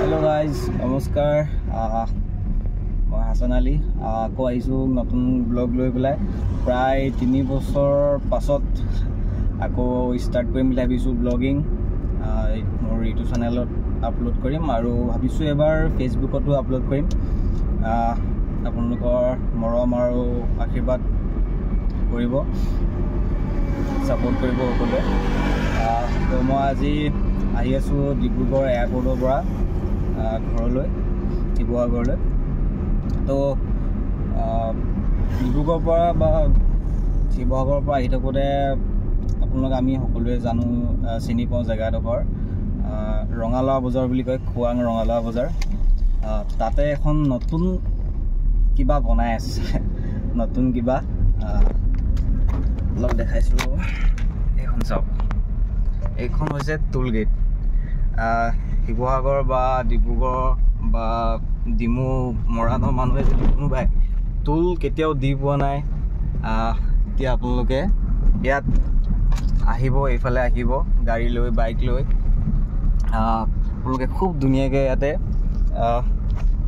Hello guys, নমস্কাৰ মই হাছান আলী আকৌ আহিছোঁ নতুন ব্লগ লৈ পেলাই প্ৰায় 3 বছৰ পাছত আকৌ ষ্টাৰ্ট কৰিম বুলি ভাবিছোঁ ব্লগিং মোৰ ইউটিউব চেনেলত আপলোড কৰিম আৰু ভাবিছোঁ এবাৰ ফেচবুকতো আপলোড কৰিম আপোনালোকৰ মৰম আৰু আশীৰ্বাদ কৰিব সাপোৰ্ট কৰিব সকলোৱে তো মই আজি আহি আছোঁ ডিব্ৰুগড় এয়াৰপোৰ্টৰ পৰা ঘৰলৈ শিৱসাগৰলৈ তো ডিব্ৰুগড়ৰ পৰা বা শিৱসাগৰৰ পৰা আহি থাকোঁতে আপোনালোক আমি সকলোৱে জানো চিনি পাওঁ জেগাডোখৰ ৰঙালাও বজাৰ বুলি কয় খোৱাং ৰঙালাও বজাৰ তাতে এখন নতুন কিবা বনাই আছে নতুন কিবা অলপ দেখাইছোঁ এইখন চাওক এইখন হৈছে টুল গেট শিৱসাগৰ বা ডিব্ৰুগড় বা ডিমু মৰাণৰ মানুহে যদি কোনোবাই টুল কেতিয়াও দি পোৱা নাই এতিয়া আপোনালোকে ইয়াত আহিব এইফালে আহিব গাড়ী লৈ বাইক লৈ আপোনালোকে খুব ধুনীয়াকৈ ইয়াতে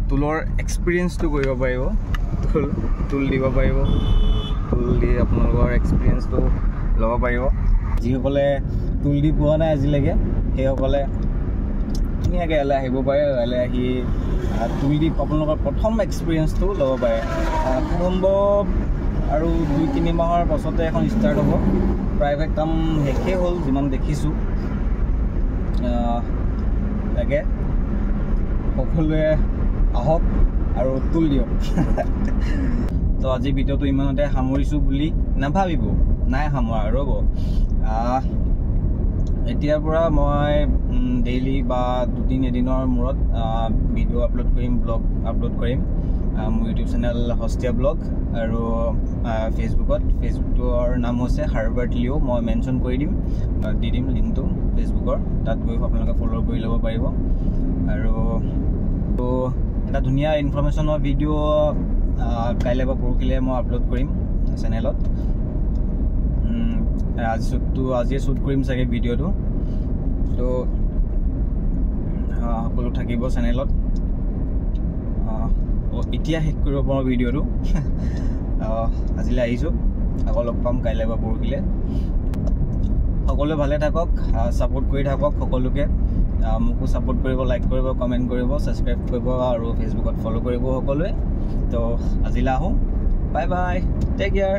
টুলৰ এক্সপিৰিয়েঞ্চটো কৰিব পাৰিব টুল দিব পাৰিব টুল দি আপোনালোকৰ এক্সপিৰিয়েঞ্চটো ল'ব পাৰিব যিসকলে টুল দি পোৱা নাই আজিলৈকে সেইসকলে ধুনীয়াকৈ ইয়ালৈ আহিব পাৰে ইয়ালৈ আহি টুল দি আপোনালোকৰ প্ৰথম এক্সপিৰিয়েঞ্চটো ল'ব পাৰে সম্ভৱ আৰু 2-3 মাহৰ পাছতে এখন ষ্টাৰ্ট হ'ব প্ৰায়ভাগ কাম শেষেই হ'ল যিমান দেখিছোঁ তাকে সকলোৱে আহক আৰু টুল দিয়ক তো আজি ভিডিঅ'টো ইমানতে সামৰিছোঁ বুলি নাভাবিব নাই সামৰা ৰ'ব এতিয়াৰ পৰা মই ডেইলি বা 2-3 এদিনৰ মূৰত ভিডিঅ' আপলোড কৰিম ব্লগ আপলোড কৰিম মোৰ ইউটিউব চেনেল হস্তীয়া ব্লগ আৰু ফেচবুকৰ নাম হৈছে হাৰ্বাৰ্ট লিঅ' মই মেনশ্যন কৰি দিম দি দিম লিংকটো ফেচবুকৰ তাত গৈ আপোনালোকে ফ'ল' কৰি ল'ব পাৰিব আৰু এটা ধুনীয়া ইনফৰমেশ্যনৰ ভিডিঅ' কাইলৈ বা পৰহিলৈ মই আপলোড কৰিম চেনেলত আজিয়ে শ্বুট কৰিম চাগে ভিডিঅ'টো তো সকলো থাকিব চেনেলত এতিয়া শেষ কৰিব পাৰোঁ ভিডিঅ'টো আজিলৈ আহিছোঁ আকৌ লগ পাম কাইলৈ বা পৰহিলৈ সকলোৱে ভালে থাকক ছাপোৰ্ট কৰি থাকক সকলোকে মোকো ছাপোৰ্ট কৰিব লাইক কৰিব কমেণ্ট কৰিব ছাবস্ক্ৰাইব কৰিব আৰু ফেচবুকত ফ'ল' কৰিব সকলোৱে তো আজিলৈ আহোঁ বাই বাই টেক কেয়াৰ